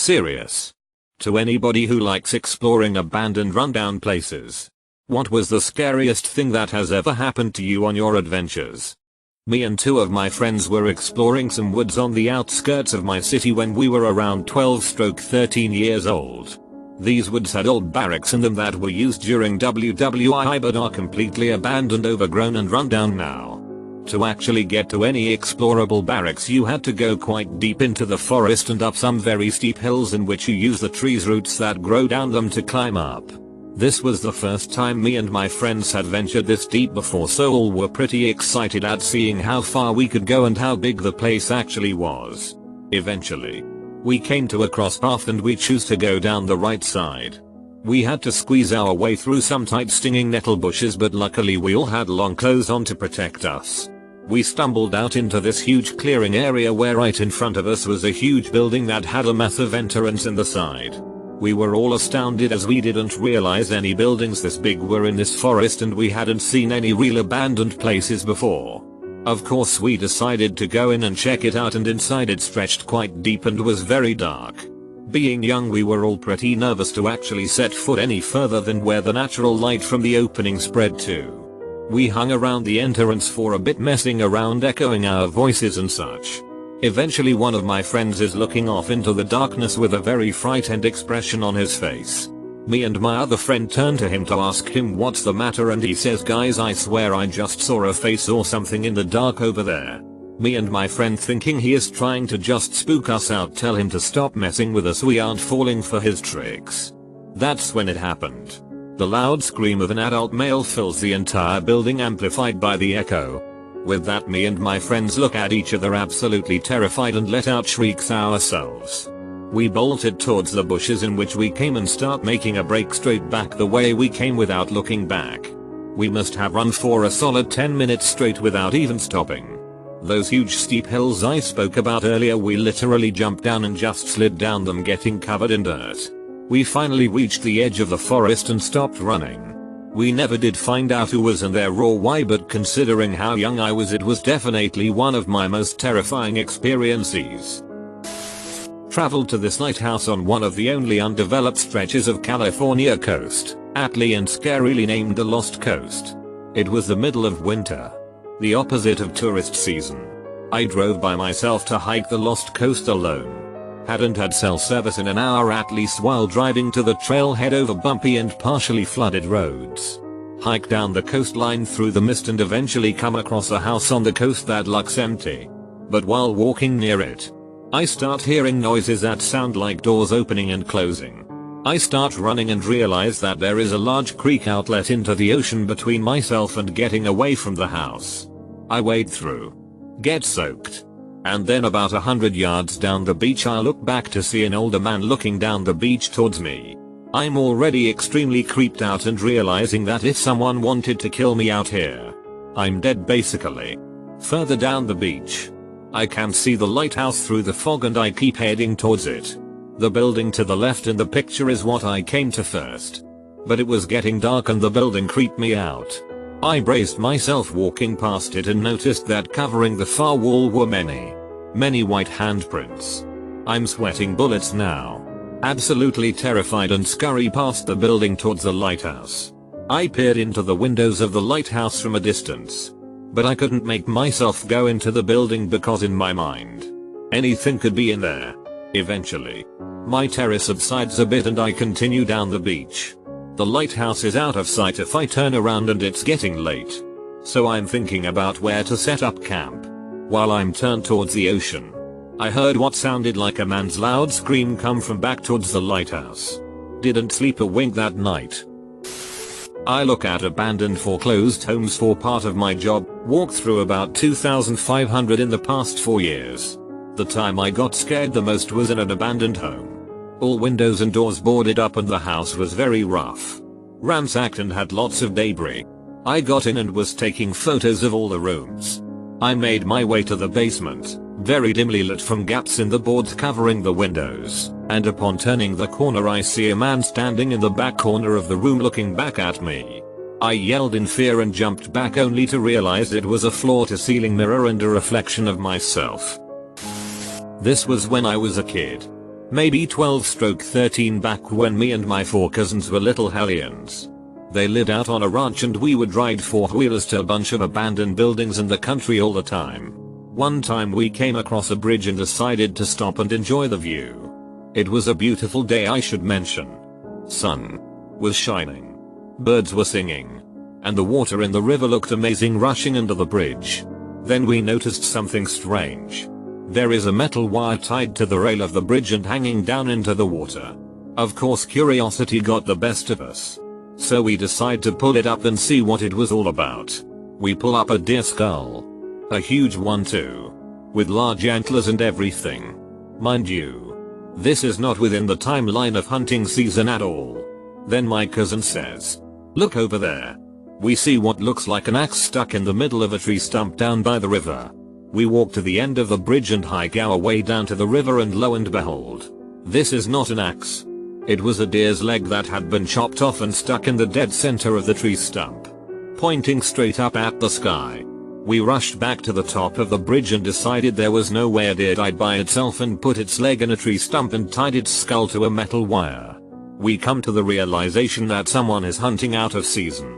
Serious. To anybody who likes exploring abandoned rundown places. What was the scariest thing that has ever happened to you on your adventures? Me and two of my friends were exploring some woods on the outskirts of my city when we were around 12-13 years old. These woods had old barracks in them that were used during WWII but are completely abandoned, overgrown and run down now. To actually get to any explorable barracks you had to go quite deep into the forest and up some very steep hills in which you use the trees' roots that grow down them to climb up. This was the first time me and my friends had ventured this deep before, so all were pretty excited at seeing how far we could go and how big the place actually was. Eventually, we came to a cross path and we chose to go down the right side. We had to squeeze our way through some tight stinging nettle bushes, but luckily we all had long clothes on to protect us. We stumbled out into this huge clearing area where right in front of us was a huge building that had a massive entrance in the side. We were all astounded as we didn't realize any buildings this big were in this forest and we hadn't seen any real abandoned places before. Of course we decided to go in and check it out, and inside it stretched quite deep and was very dark. Being young we were all pretty nervous to actually set foot any further than where the natural light from the opening spread to. We hung around the entrance for a bit, messing around, echoing our voices and such. Eventually one of my friends is looking off into the darkness with a very frightened expression on his face. Me and my other friend turn to him to ask him what's the matter, and he says, "Guys, I swear I just saw a face or something in the dark over there." Me and my friend, thinking he is trying to just spook us out, tell him to stop messing with us, we aren't falling for his tricks. That's when it happened. The loud scream of an adult male fills the entire building, amplified by the echo. With that, me and my friends look at each other absolutely terrified and let out shrieks ourselves. We bolted towards the bushes in which we came and start making a break straight back the way we came without looking back. We must have run for a solid 10 minutes straight without even stopping. Those huge steep hills I spoke about earlier, we literally jumped down and just slid down them, getting covered in dirt. We finally reached the edge of the forest and stopped running. We never did find out who was in there or why, but considering how young I was, it was definitely one of my most terrifying experiences. Traveled to this lighthouse on one of the only undeveloped stretches of California coast, aptly and scarily named the Lost Coast. It was the middle of winter, the opposite of tourist season. I drove by myself to hike the Lost Coast alone. Hadn't had cell service in an hour at least while driving to the trailhead over bumpy and partially flooded roads. Hike down the coastline through the mist and eventually come across a house on the coast that looks empty. But while walking near it, I start hearing noises that sound like doors opening and closing. I start running and realize that there is a large creek outlet into the ocean between myself and getting away from the house. I wade through, get soaked, and then about 100 yards down the beach I look back to see an older man looking down the beach towards me. I'm already extremely creeped out and realizing that if someone wanted to kill me out here, I'm dead basically. Further down the beach, I can see the lighthouse through the fog and I keep heading towards it. The building to the left in the picture is what I came to first. But it was getting dark and the building creeped me out. I braced myself walking past it and noticed that covering the far wall were many white handprints. I'm sweating bullets now. Absolutely terrified and scurry past the building towards the lighthouse. I peered into the windows of the lighthouse from a distance. But I couldn't make myself go into the building because in my mind, anything could be in there. Eventually, my terror subsides a bit and I continue down the beach. The lighthouse is out of sight if I turn around and it's getting late. So I'm thinking about where to set up camp. While I'm turned towards the ocean, I heard what sounded like a man's loud scream come from back towards the lighthouse. Didn't sleep a wink that night. I look at abandoned foreclosed homes for part of my job, walked through about 2,500 in the past 4 years. The time I got scared the most was in an abandoned home. All windows and doors boarded up and the house was very rough, ransacked and had lots of debris. I got in and was taking photos of all the rooms. I made my way to the basement, very dimly lit from gaps in the boards covering the windows, and upon turning the corner I see a man standing in the back corner of the room looking back at me. I yelled in fear and jumped back only to realize it was a floor-to-ceiling mirror and a reflection of myself. This was when I was a kid. Maybe 12/13 back when me and my 4 cousins were little hellions. They lived out on a ranch and we would ride 4-wheelers to a bunch of abandoned buildings in the country all the time. One time we came across a bridge and decided to stop and enjoy the view. It was a beautiful day, I should mention. Sun was shining. Birds were singing. And the water in the river looked amazing rushing under the bridge. Then we noticed something strange. There is a metal wire tied to the rail of the bridge and hanging down into the water. Of course curiosity got the best of us. So we decide to pull it up and see what it was all about. We pull up a deer skull. A huge one too. With large antlers and everything. Mind you, this is not within the timeline of hunting season at all. Then my cousin says, "Look over there." We see what looks like an axe stuck in the middle of a tree stump down by the river. We walk to the end of the bridge and hike our way down to the river, and lo and behold, this is not an axe. It was a deer's leg that had been chopped off and stuck in the dead center of the tree stump, pointing straight up at the sky. We rushed back to the top of the bridge and decided there was no way a deer died by itself and put its leg in a tree stump and tied its skull to a metal wire. We come to the realization that someone is hunting out of season.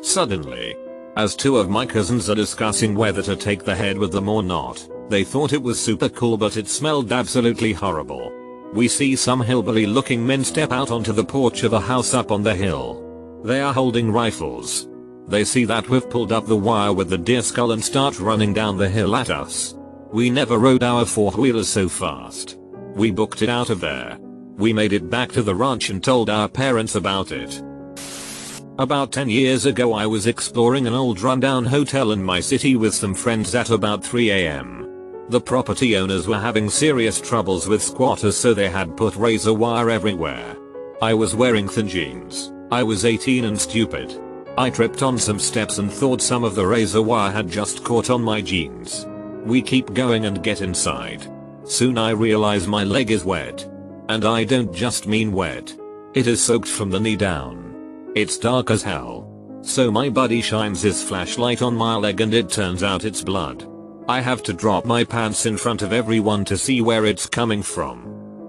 Suddenly, as 2 of my cousins are discussing whether to take the head with them or not, they thought it was super cool but it smelled absolutely horrible. We see some hillbilly looking men step out onto the porch of a house up on the hill. They are holding rifles. They see that we've pulled up the wire with the deer skull and start running down the hill at us. We never rode our 4-wheelers so fast. We booked it out of there. We made it back to the ranch and told our parents about it. About 10 years ago I was exploring an old rundown hotel in my city with some friends at about 3 AM. The property owners were having serious troubles with squatters, so they had put razor wire everywhere. I was wearing thin jeans. I was 18 and stupid. I tripped on some steps and thought some of the razor wire had just caught on my jeans. We keep going and get inside. Soon I realize my leg is wet. And I don't just mean wet. It is soaked from the knee down. It's dark as hell. So my buddy shines his flashlight on my leg and it turns out it's blood. I have to drop my pants in front of everyone to see where it's coming from.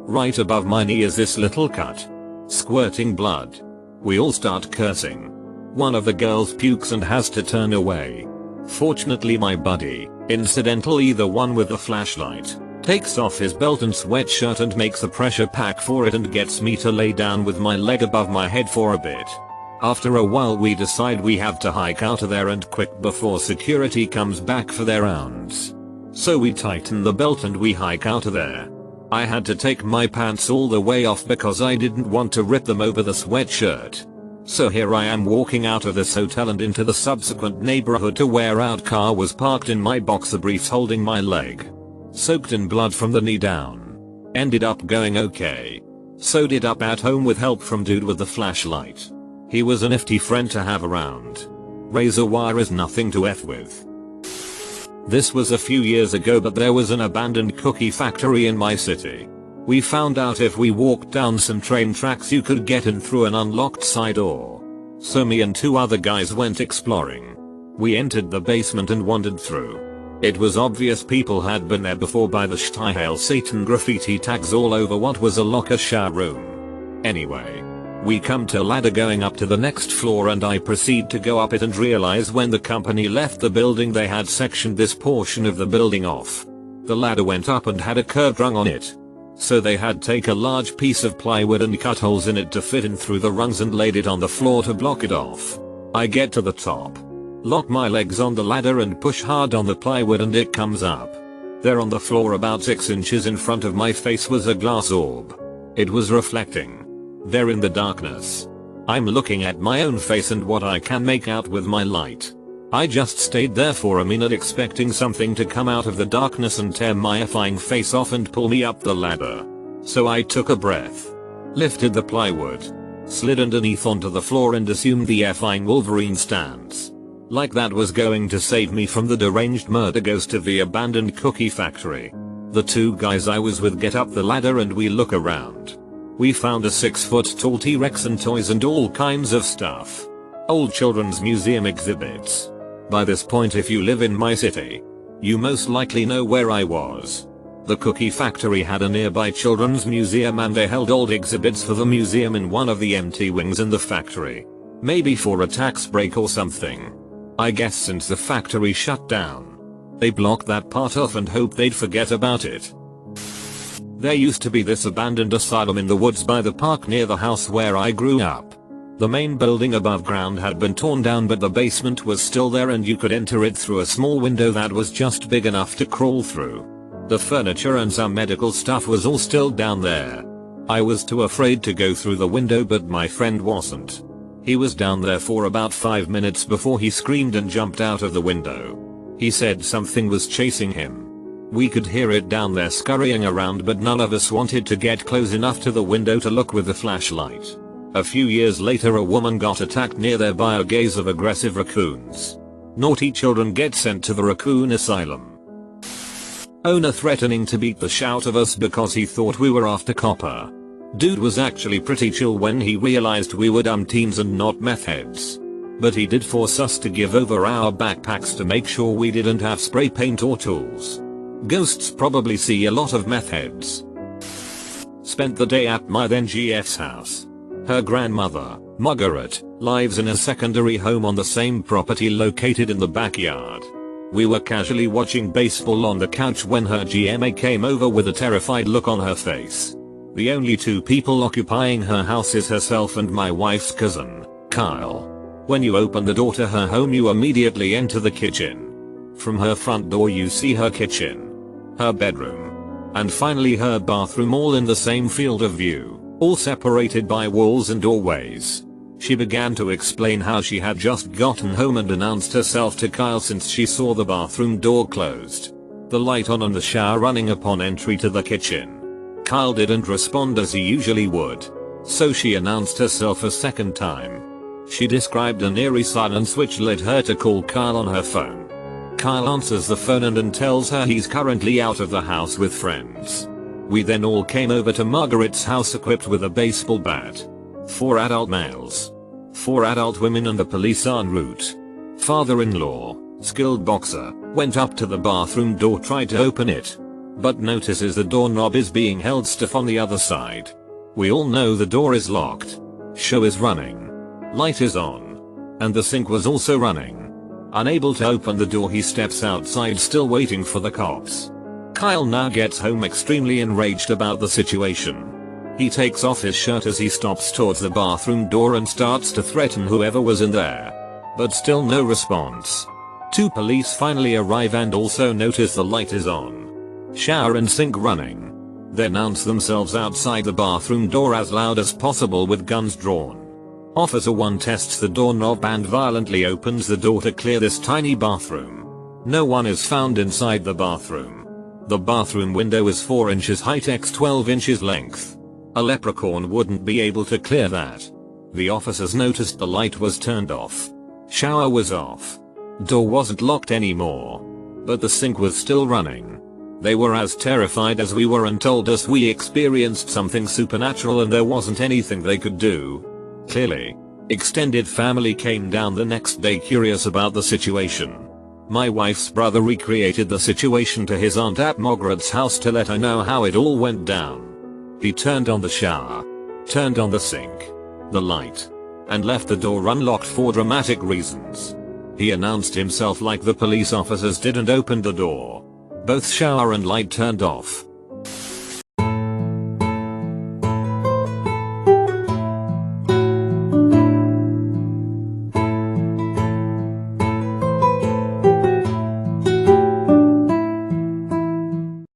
Right above my knee is this little cut. Squirting blood. We all start cursing. One of the girls pukes and has to turn away. Fortunately my buddy, incidentally the one with the flashlight, takes off his belt and sweatshirt and makes a pressure pack for it and gets me to lay down with my leg above my head for a bit. After a while we decide we have to hike out of there and quick before security comes back for their rounds. So we tighten the belt and we hike out of there. I had to take my pants all the way off because I didn't want to rip them over the sweatshirt. So here I am walking out of this hotel and into the subsequent neighborhood to where our car was parked in my boxer briefs holding my leg. Soaked in blood from the knee down. Ended up going okay. Sewed it up at home with help from dude with the flashlight. He was a nifty friend to have around. Razor wire is nothing to F with. This was a few years ago, but there was an abandoned cookie factory in my city. We found out if we walked down some train tracks you could get in through an unlocked side door. So me and 2 other guys went exploring. We entered the basement and wandered through. It was obvious people had been there before by the "Shtai Hail Satan" graffiti tags all over what was a locker shower room. Anyway, we come to a ladder going up to the next floor and I proceed to go up it and realize when the company left the building they had sectioned this portion of the building off. The ladder went up and had a curved rung on it. So they had take a large piece of plywood and cut holes in it to fit in through the rungs and laid it on the floor to block it off. I get to the top. Lock my legs on the ladder and push hard on the plywood and it comes up. There on the floor about 6 inches in front of my face was a glass orb. It was reflecting. There in the darkness. I'm looking at my own face and what I can make out with my light. I just stayed there for a minute expecting something to come out of the darkness and tear my effing face off and pull me up the ladder. So I took a breath. Lifted the plywood. Slid underneath onto the floor and assumed the effing Wolverine stance. Like that was going to save me from the deranged murder ghost of the abandoned cookie factory. The 2 guys I was with get up the ladder and we look around. We found a 6-foot tall T-Rex and toys and all kinds of stuff. Old children's museum exhibits. By this point if you live in my city, you most likely know where I was. The cookie factory had a nearby children's museum and they held old exhibits for the museum in one of the empty wings in the factory. Maybe for a tax break or something. I guess since the factory shut down, they blocked that part off and hoped they'd forget about it. There used to be this abandoned asylum in the woods by the park near the house where I grew up. The main building above ground had been torn down but the basement was still there and you could enter it through a small window that was just big enough to crawl through. The furniture and some medical stuff was all still down there. I was too afraid to go through the window but my friend wasn't. He was down there for about 5 minutes before he screamed and jumped out of the window. He said something was chasing him. We could hear it down there scurrying around but none of us wanted to get close enough to the window to look with the flashlight. A few years later a woman got attacked near there by a gaze of aggressive raccoons. Naughty children get sent to the raccoon asylum. Owner threatening to beat the shit out of us because he thought we were after copper. Dude was actually pretty chill when he realized we were dumb teens and not meth heads. But he did force us to give over our backpacks to make sure we didn't have spray paint or tools. Ghosts probably see a lot of meth heads. Spent the day at my then GF's house. Her grandmother, Margaret, lives in a secondary home on the same property located in the backyard. We were casually watching baseball on the couch when her GMA came over with a terrified look on her face. The only two people occupying her house is herself and my wife's cousin, Kyle. When you open the door to her home you immediately enter the kitchen. From her front door you see her kitchen, her bedroom, and finally her bathroom all in the same field of view, all separated by walls and doorways. She began to explain how she had just gotten home and announced herself to Kyle since she saw the bathroom door closed, the light on and the shower running upon entry to the kitchen. Kyle didn't respond as he usually would, so she announced herself a second time. She described an eerie silence which led her to call Kyle on her phone. Kyle answers the phone and tells her he's currently out of the house with friends. We then all came over to Margaret's house equipped with a baseball bat. 4 adult males, 4 adult women and the police en route. Father-in-law, skilled boxer, went up to the bathroom door, tried to open it, but notices the doorknob is being held stiff on the other side. We all know the door is locked. Show is running. Light is on. And the sink was also running. Unable to open the door he steps outside still waiting for the cops. Kyle now gets home extremely enraged about the situation. He takes off his shirt as he stops towards the bathroom door and starts to threaten whoever was in there. But still no response. 2 police finally arrive and also notice the light is on. Shower and sink running. They announce themselves outside the bathroom door as loud as possible with guns drawn. Officer 1 tests the doorknob and violently opens the door to clear this tiny bathroom. No one is found inside the bathroom. The bathroom window is 4 inches height x 12 inches length. A leprechaun wouldn't be able to clear that. The officers noticed the light was turned off. Shower was off. Door wasn't locked anymore. But the sink was still running. They were as terrified as we were and told us we experienced something supernatural and there wasn't anything they could do. Clearly, extended family came down the next day curious about the situation. My wife's brother recreated the situation to his aunt at Margaret's house to let her know how it all went down. He turned on the shower, turned on the sink, the light, and left the door unlocked for dramatic reasons. He announced himself like the police officers didn't open the door. Both shower and light turned off.